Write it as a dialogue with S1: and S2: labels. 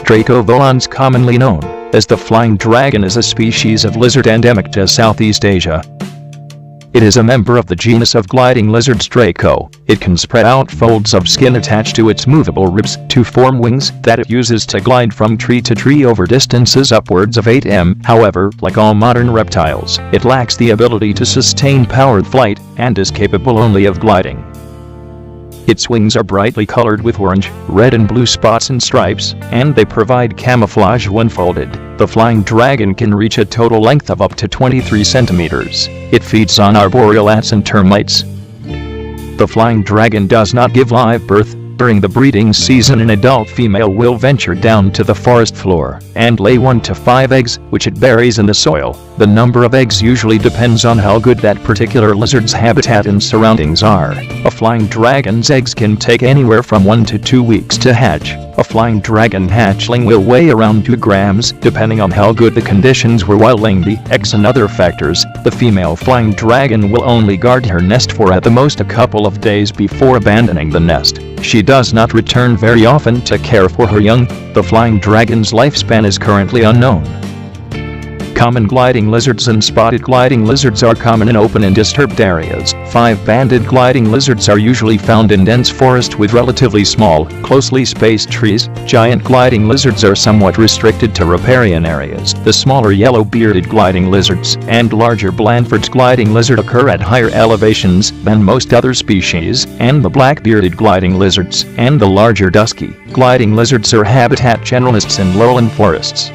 S1: Draco volans, commonly known as the flying dragon, is a species of lizard endemic to Southeast Asia. It is a member of the genus of gliding lizards Draco. It can spread out folds of skin attached to its movable ribs to form wings that it uses to glide from tree to tree over distances upwards of 8 m. However, like all modern reptiles, it lacks the ability to sustain powered flight and is capable only of gliding. Its wings are brightly colored with orange, red and blue spots and stripes, and they provide camouflage when folded. The flying dragon can reach a total length of up to 23 centimeters. It feeds on arboreal ants and termites. The flying dragon does not give live birth. During the breeding season, an adult female will venture down to the forest floor and lay 1 to 5 eggs, which it buries in the soil. The number of eggs usually depends on how good that particular lizard's habitat and surroundings are. A flying dragon's eggs can take anywhere from 1 to 2 weeks to hatch. A flying dragon hatchling will weigh around 2 grams, depending on how good the conditions were while laying the eggs and other factors. The female flying dragon will only guard her nest for at the most a couple of days before abandoning the nest. She does not return very often to care for her young. The flying dragon's lifespan is currently unknown. Common gliding lizards and spotted gliding lizards are common in open and disturbed areas. 5-banded gliding lizards are usually found in dense forest with relatively small, closely spaced trees. Giant gliding lizards are somewhat restricted to riparian areas. The smaller yellow-bearded gliding lizards and larger Blandford's gliding lizard occur at higher elevations than most other species, and the black-bearded gliding lizards and the larger dusky gliding lizards are habitat generalists in lowland forests.